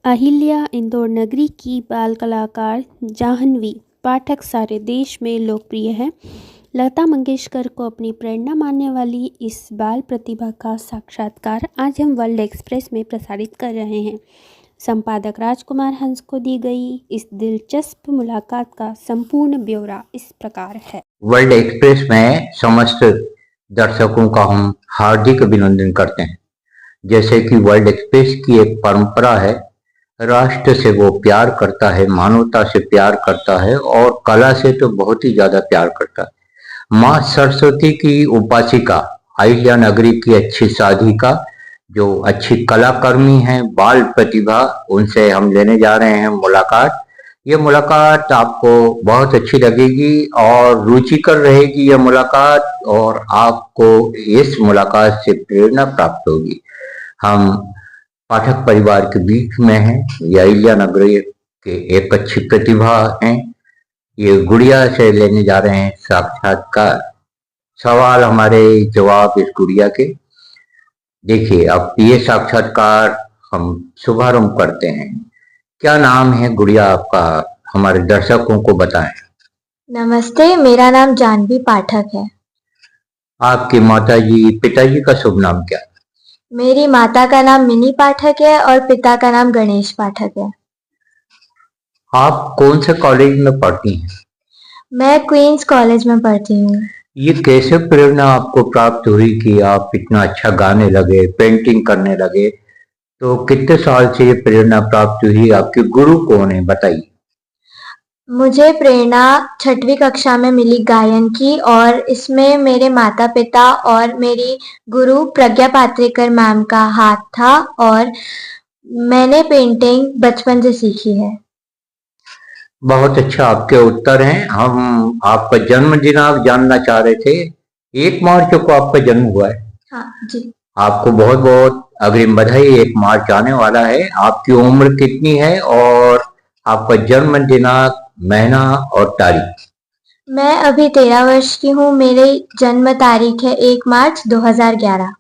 अहिल्या इंदौर नगरी की बाल कलाकार जाह्नवी पाठक सारे देश में लोकप्रिय है। लता मंगेशकर को अपनी प्रेरणा मानने वाली इस बाल प्रतिभा का साक्षात्कार आज हम वर्ल्ड एक्सप्रेस में प्रसारित कर रहे हैं। संपादक राजकुमार हंस को दी गई इस दिलचस्प मुलाकात का संपूर्ण ब्यौरा इस प्रकार है। वर्ल्ड एक्सप्रेस में समस्त दर्शकों का हम हार्दिक अभिनंदन करते हैं। जैसे कि वर्ल्ड एक्सप्रेस की एक परंपरा है, राष्ट्र से वो प्यार करता है, मानवता से प्यार करता है और कला से तो बहुत ही ज्यादा प्यार करता है। माँ सरस्वती की उपासिका अहिल्या नगरी की अच्छी साधिका, जो अच्छी कलाकर्मी हैं, बाल प्रतिभा, उनसे हम लेने जा रहे हैं मुलाकात। ये मुलाकात आपको बहुत अच्छी लगेगी और रुचिकर रहेगी ये मुलाकात, और आपको इस मुलाकात से प्रेरणा प्राप्त होगी। हम पाठक परिवार के बीच में हैं, ये अहिल्या नगरी के एक अच्छी प्रतिभा हैं। ये गुड़िया से लेने जा रहे हैं साक्षात्कार, सवाल हमारे जवाब इस गुड़िया के। देखिए, अब ये साक्षात्कार हम शुभारंभ करते हैं। क्या नाम है गुड़िया आपका, हमारे दर्शकों को बताएं। नमस्ते, मेरा नाम जाह्नवी पाठक है। आपकी माताजी पिताजी का शुभ नाम क्या है? मेरी माता का नाम मिनी पाठक है और पिता का नाम गणेश पाठक है। आप कौन से कॉलेज में पढ़ती हैं? मैं क्वींस कॉलेज में पढ़ती हूँ। ये कैसे प्रेरणा आपको प्राप्त हुई कि आप इतना अच्छा गाने लगे, पेंटिंग करने लगे? तो कितने साल से ये प्रेरणा प्राप्त हुई? आपके गुरु कौन है, बताइए। मुझे प्रेरणा 6वीं कक्षा में मिली गायन की, और इसमें मेरे माता पिता और मेरी गुरु प्रज्ञा पात्रेकर मैम का हाथ था, और मैंने पेंटिंग बचपन से सीखी है। बहुत अच्छा आपके उत्तर हैं। हम आपका जन्मदिन आप जानना चाह रहे थे। 1 मार्च को आपका जन्म हुआ है। हाँ जी। आपको बहुत बहुत अग्रिम बधाई। 1 मार्च आने वाला है। आपकी उम्र कितनी है और आपका जन्म दिनांक, महीना और तारीख? मैं अभी 13 वर्ष की हूँ। मेरी जन्म तारीख है 1 मार्च 2011।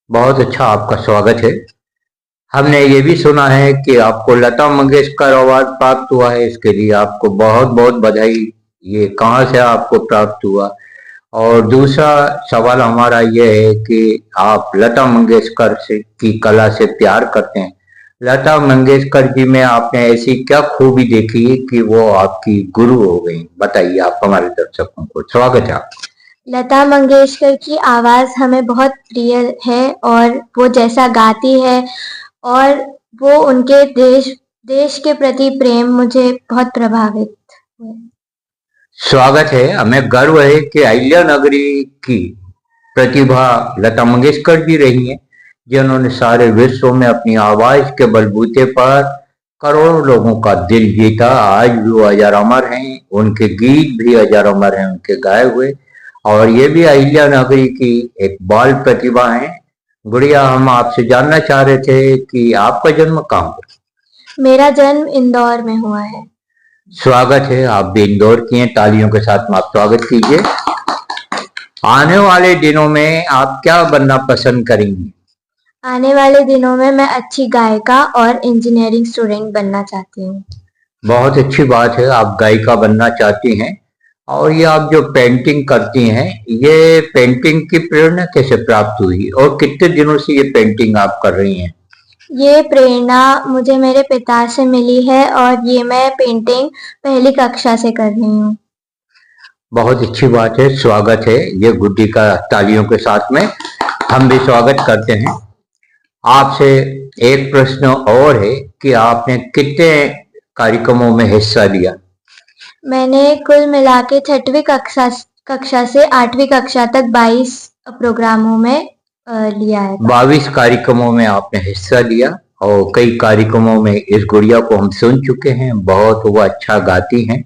बहुत अच्छा, आपका स्वागत है। हमने ये भी सुना है कि आपको लता मंगेशकर अवार्ड प्राप्त हुआ है, इसके लिए आपको बहुत बहुत बधाई। ये कहाँ से आपको प्राप्त हुआ? और दूसरा सवाल हमारा ये है कि आप लता मंगेशकर से की कला से प्यार करते हैं। लता मंगेशकर जी में आपने ऐसी क्या खूबी देखी कि वो आपकी गुरु हो गई? बताइए, आप हमारे दर्शकों को। स्वागत है आपका। लता मंगेशकर की आवाज हमें बहुत प्रिय है, और वो जैसा गाती है और वो उनके देश के प्रति प्रेम मुझे बहुत प्रभावित हुए। स्वागत है। हमें गर्व है कि अहिल्या नगरी की प्रतिभा लता मंगेशकर जी रही हैं, जिन्होंने सारे विश्व में अपनी आवाज के बलबूते पर करोड़ों लोगों का दिल जीता। आज भी वो अजर अमर हैं, उनके गीत भी अजर अमर हैं, उनके गाए हुए। और ये भी अहिल्या नगरी की एक बाल प्रतिभा है। गुड़िया, हम आपसे जानना चाह रहे थे कि आपका जन्म कहाँ हुआ? मेरा जन्म इंदौर में हुआ है। स्वागत है, आप भी इंदौर की हैं। तालियों के साथ आप स्वागत कीजिए। आने वाले दिनों में आप क्या बनना पसंद करेंगी? आने वाले दिनों में मैं अच्छी गायिका और इंजीनियरिंग स्टूडेंट बनना चाहती हूँ। बहुत अच्छी बात है, आप गायिका बनना चाहती हैं। और ये आप जो पेंटिंग करती हैं, ये पेंटिंग की प्रेरणा कैसे प्राप्त हुई और कितने दिनों से ये पेंटिंग आप कर रही हैं? ये प्रेरणा मुझे मेरे पिता से मिली है, और ये मैं पेंटिंग पहली कक्षा से कर रही हूँ। बहुत अच्छी बात है, स्वागत है। ये गुड्डी का तालियों के साथ में हम भी स्वागत करते हैं। आपसे एक प्रश्न और है कि आपने कितने कार्यक्रमों में हिस्सा लिया? मैंने कुल मिला के 6वीं कक्षा से 8वीं कक्षा तक 22 प्रोग्रामों में लिया है। 22 कार्यक्रमों में आपने हिस्सा लिया, और कई कार्यक्रमों में इस गुड़िया को हम सुन चुके हैं। बहुत वो अच्छा गाती हैं।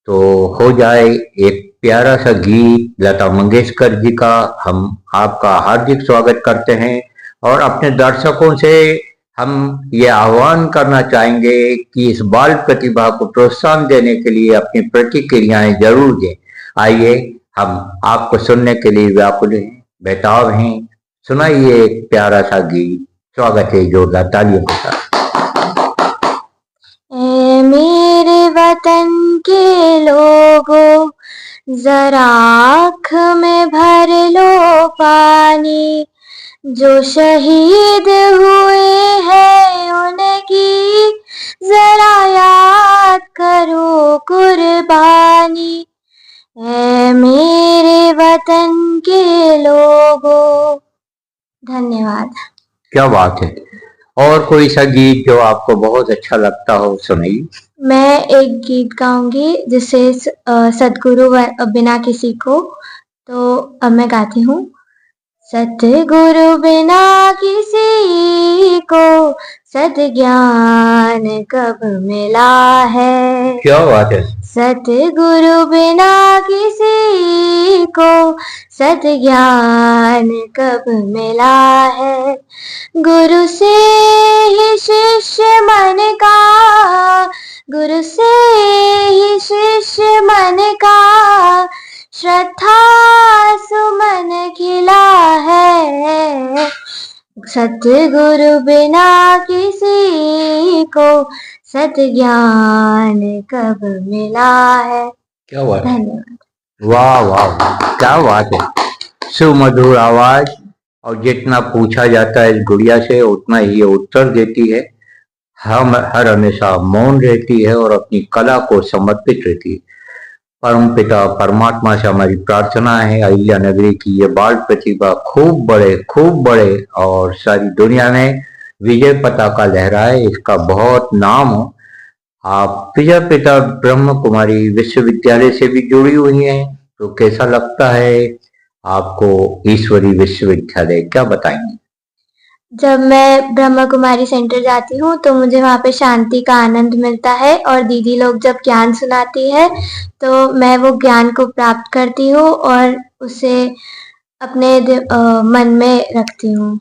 तो हो जाए एक प्यारा सा गीत लता मंगेशकर जी का। हम आपका हार्दिक स्वागत करते हैं, और अपने दर्शकों से हम ये आह्वान करना चाहेंगे कि इस बाल प्रतिभा को प्रोत्साहन देने के लिए अपनी प्रतिक्रियाएं जरूर दें। आइए, हम आपको सुनने के लिए व्याकुल हैं, बेताब हैं। सुनाइए एक प्यारा सा गीत। स्वागत है जोरदार तालियों के साथ। जरा आँख में भर लो पानी, जो शहीद हुए हैं उनकी जरा याद करो कुर्बानी, ऐ मेरे वतन के लोगों। धन्यवाद। क्या बात है। और कोई सा गीत जो आपको बहुत अच्छा लगता हो सुनाइए। मैं एक गीत गाऊंगी जिसे सतगुरु बिना किसी को, तो अब मैं गाती हूँ। सतगुरु बिना किसी को सद्ज्ञान कब मिला है। क्या बात है। सतगुरु बिना किसी को सद्ज्ञान कब मिला है। गुरु से ही शिष्य मन का, गुरु से ही शिष्य मन का श्रद्धा सुमन खिला है। सतगुरु बिना किसी को सद्ज्ञान कब मिला है। क्या बात है। धन्यवाद। वाह वाह वाह, क्या बात है। सुमधुर आवाज, और जितना पूछा जाता है इस गुड़िया से उतना ही ये उत्तर देती है। हम हर हमेशा मौन रहती है और अपनी कला को समर्पित रहती है। परम पिता परमात्मा से हमारी प्रार्थना है अहिल्या नगरी की ये बाल प्रतिभा खूब बढ़े और सारी दुनिया में विजय पताका लहराए, इसका बहुत नाम हो। आप विजय पिता ब्रह्म कुमारी विश्वविद्यालय से भी जुड़ी हुई हैं, तो कैसा लगता है आपको ईश्वरी विश्वविद्यालय, क्या बताएंगे। जब मैं ब्रह्मा कुमारी सेंटर जाती हूँ तो मुझे वहाँ पे शांति का आनंद मिलता है, और दीदी लोग जब ज्ञान सुनाती है तो मैं वो ज्ञान को प्राप्त करती हूँ और उसे अपने मन में रखती हूँ।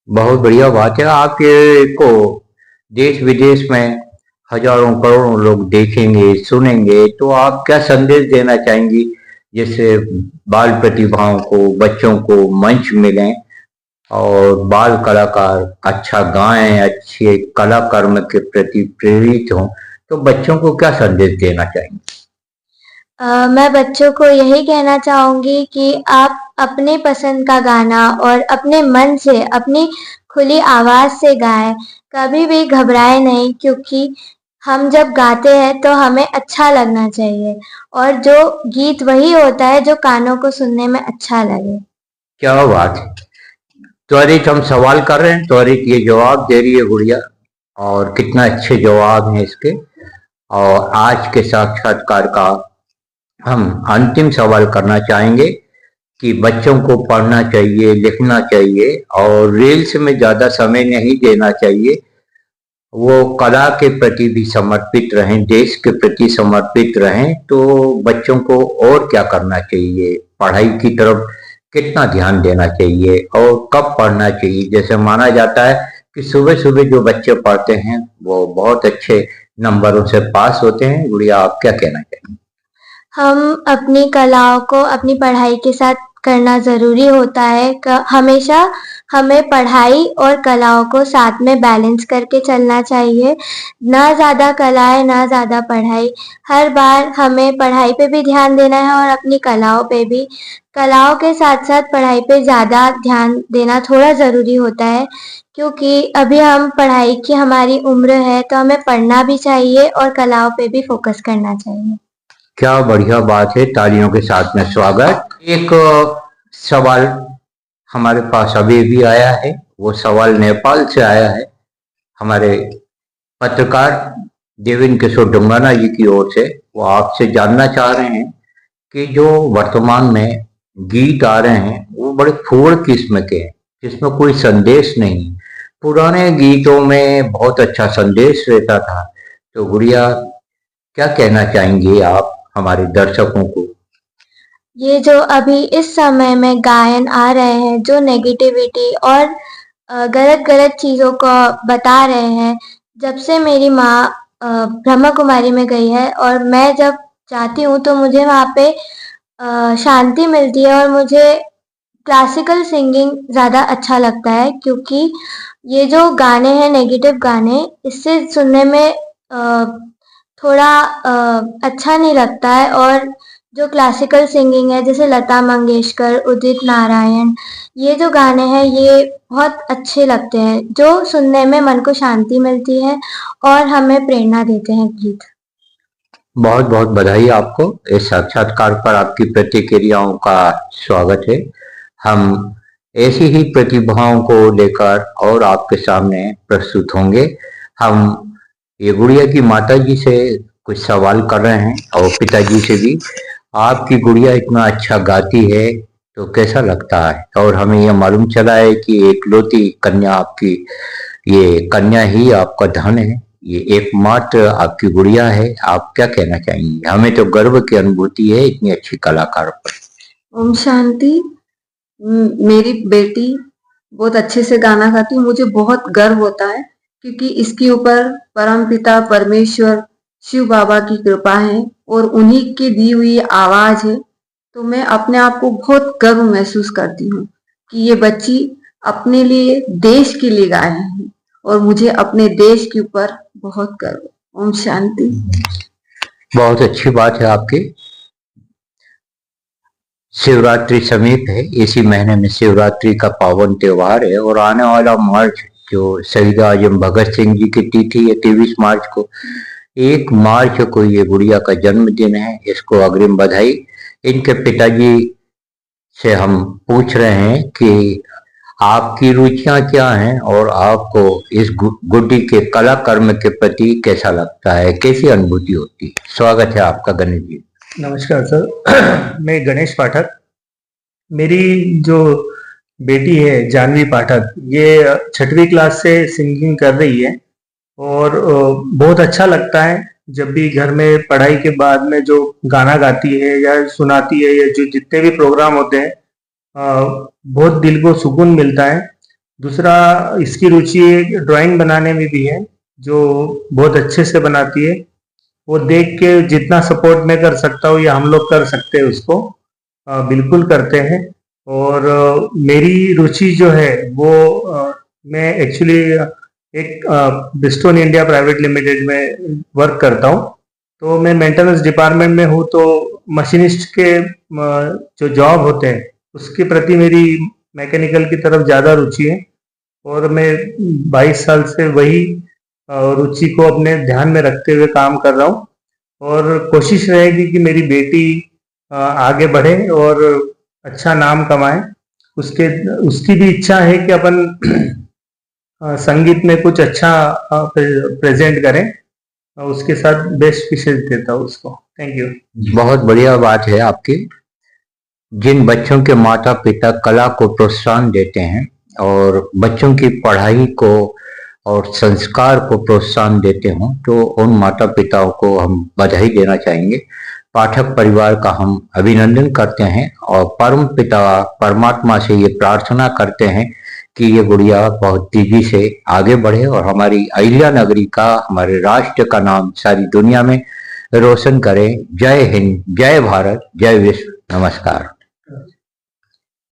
बहुत बढ़िया बात है। आपके को देश विदेश में हजारों करोड़ों लोग देखेंगे सुनेंगे, तो आप क्या संदेश देना चाहेंगी, जिससे बाल प्रतिभाओं को, बच्चों को मंच मिले और बाल कलाकार अच्छा गाएं, अच्छे कला कर्म के प्रति प्रेरित हों, तो बच्चों को क्या संदेश देना चाहेंगे। मैं बच्चों को यही कहना चाहूंगी कि आप अपने पसंद का गाना और अपने मन से, अपनी खुली आवाज से गाएं, कभी भी घबराए नहीं, क्योंकि हम जब गाते हैं तो हमें अच्छा लगना चाहिए, और जो गीत वही होता है जो कानों को सुनने में अच्छा लगे। क्या बात है। त्वरित हम सवाल कर रहे हैं, त्वरित ये जवाब दे रही है गुड़िया, और कितना अच्छे जवाब हैं इसके। और आज के साक्षात्कार का हम अंतिम सवाल करना चाहेंगे कि बच्चों को पढ़ना चाहिए, लिखना चाहिए और रील्स में ज्यादा समय नहीं देना चाहिए। वो कला के प्रति भी समर्पित रहें, देश के प्रति समर्पित रहें, तो बच्चों को और क्या करना चाहिए, पढ़ाई की तरफ कितना ध्यान देना चाहिए और कब पढ़ना चाहिए। जैसे माना जाता है कि सुबह सुबह जो बच्चे पढ़ते हैं वो बहुत अच्छे नंबरों से पास होते हैं। गुड़िया, आप क्या कहना चाहिए। हम अपनी कलाओं को अपनी पढ़ाई के साथ करना ज़रूरी होता है। हमेशा हमें पढ़ाई और कलाओं को साथ में बैलेंस करके चलना चाहिए। ना ज़्यादा कलाएँ, ना ज़्यादा पढ़ाई। हर बार हमें पढ़ाई पे भी ध्यान देना है और अपनी कलाओं पे भी। कलाओं के साथ-साथ पढ़ाई पे ज़्यादा ध्यान देना थोड़ा ज़रूरी होता है, क्योंकि अभी हम पढ़ाई की हमारी उम्र है, तो हमें पढ़ना भी चाहिए और कलाओं पे भी फ़ोकस करना चाहिए। क्या बढ़िया बात है, तालियों के साथ में स्वागत। एक सवाल हमारे पास अभी भी आया है, वो सवाल नेपाल से आया है। हमारे पत्रकार देवेंद्र किशोर डुंगाना जी की ओर से वो आपसे जानना चाह रहे हैं कि जो वर्तमान में गीत आ रहे हैं वो बड़े फूल किस्म के हैं, जिसमें कोई संदेश नहीं। पुराने गीतों में बहुत अच्छा संदेश रहता था। तो गुड़िया, क्या कहना चाहेंगे आप हमारे दर्शकों को। ये जो अभी इस समय में गायन आ रहे हैं, जो नेगेटिविटी और गलत-गलत चीज़ों को बता रहे हैं, जब से मेरी माँ ब्रह्मा कुमारी में गई है और मैं जब जाती हूँ तो मुझे वहाँ पे शांति मिलती है, और मुझे क्लासिकल सिंगिंग ज़्यादा अच्छा लगता है, क्योंकि ये जो गाने हैं नेगेटिव गाने, इससे सुनने में थोड़ा अच्छा नहीं लगता है, और जो क्लासिकल सिंगिंग है, जैसे लता मंगेशकर, उदित नारायण, ये जो गाने हैं ये बहुत अच्छे लगते हैं, जो सुनने में मन को शांति मिलती है और हमें प्रेरणा देते हैं गीत। बहुत बहुत बधाई आपको। इस साक्षात्कार पर आपकी प्रतिक्रियाओं का स्वागत है। हम ऐसी ही प्रतिभाओं को लेकर और आपके सामने प्रस्तुत होंगे। हम ये गुड़िया की माता जी से कुछ सवाल कर रहे हैं और पिताजी से भी। आपकी गुड़िया इतना अच्छा गाती है तो कैसा लगता है? और हमें यह मालूम चला है कि एकलौती कन्या आपकी, ये कन्या ही आपका धन है, ये एकमात्र आपकी गुड़िया है। आप क्या कहना चाहेंगे? हमें तो गर्व की अनुभूति है इतनी अच्छी कलाकार पर। ओम शांति। मेरी बेटी बहुत अच्छे से गाना गाती है, मुझे बहुत गर्व होता है क्योंकि इसके ऊपर परमपिता परमेश्वर शिव बाबा की कृपा है और उन्हीं की दी हुई आवाज है। तो मैं अपने आप को बहुत गर्व महसूस करती हूँ कि ये बच्ची अपने लिए, देश के लिए गाए हैं और मुझे अपने देश के ऊपर बहुत गर्व। ओम शांति। बहुत अच्छी बात है आपकी। शिवरात्रि समीप है, इसी महीने में शिवरात्रि का पावन त्योहार है और आने वाला मार्च जो शहीद आजम भगत सिंह जी की तिथि है 23 मार्च को, 1 मार्च को ये गुड़िया का जन्मदिन है। इसको अग्रिम बधाई। इनके पिताजी से हम पूछ रहे हैं कि आपकी रुचियां क्या हैं और आपको इस गुड्डी के कला कर्म के प्रति कैसा लगता है, कैसी अनुभूति होती है? स्वागत है आपका गणेश जी। नमस्कार सर। मैं गणेश पाठक। मेरी जो बेटी है जानवी पाठक, ये 6वीं क्लास से सिंगिंग कर रही है और बहुत अच्छा लगता है जब भी घर में पढ़ाई के बाद में जो गाना गाती है या सुनाती है या जो जितने भी प्रोग्राम होते हैं, बहुत दिल को सुकून मिलता है। दूसरा, इसकी रुचि ड्राइंग बनाने में भी है, जो बहुत अच्छे से बनाती है। वो देख के जितना सपोर्ट मैं कर सकता हूँ या हम लोग कर सकते हैं उसको बिल्कुल करते हैं। और मेरी रुचि जो है वो मैं एक्चुअली एक ब्रिस्टोन इंडिया प्राइवेट लिमिटेड में वर्क करता हूँ। तो मैं मेंटेनेंस डिपार्टमेंट में हूँ, तो मशीनिस्ट के जो जॉब होते हैं उसके प्रति मेरी मैकेनिकल की तरफ ज़्यादा रुचि है और मैं 22 साल से वही रुचि को अपने ध्यान में रखते हुए काम कर रहा हूँ और कोशिश रहेगी कि मेरी बेटी आगे बढ़े और अच्छा नाम कमाए। उसकी भी इच्छा है कि अपन संगीत में कुछ अच्छा प्रेजेंट करें। उसके साथ बेस्ट विशेष देता हूँ उसको। Thank you. बहुत बढ़िया बात है आपकी। जिन बच्चों के माता पिता कला को प्रोत्साहन देते हैं और बच्चों की पढ़ाई को और संस्कार को प्रोत्साहन देते हों, तो उन माता पिताओं को हम बधाई देना चाहेंगे। पाठक परिवार का हम अभिनंदन करते हैं और परम पिता परमात्मा से ये प्रार्थना करते हैं कि ये गुड़िया बहुत तेजी से आगे बढ़े और हमारी अहिल्या नगरी का, हमारे राष्ट्र का नाम सारी दुनिया में रोशन करे। जय हिंद, जय भारत, जय विश्व। नमस्कार।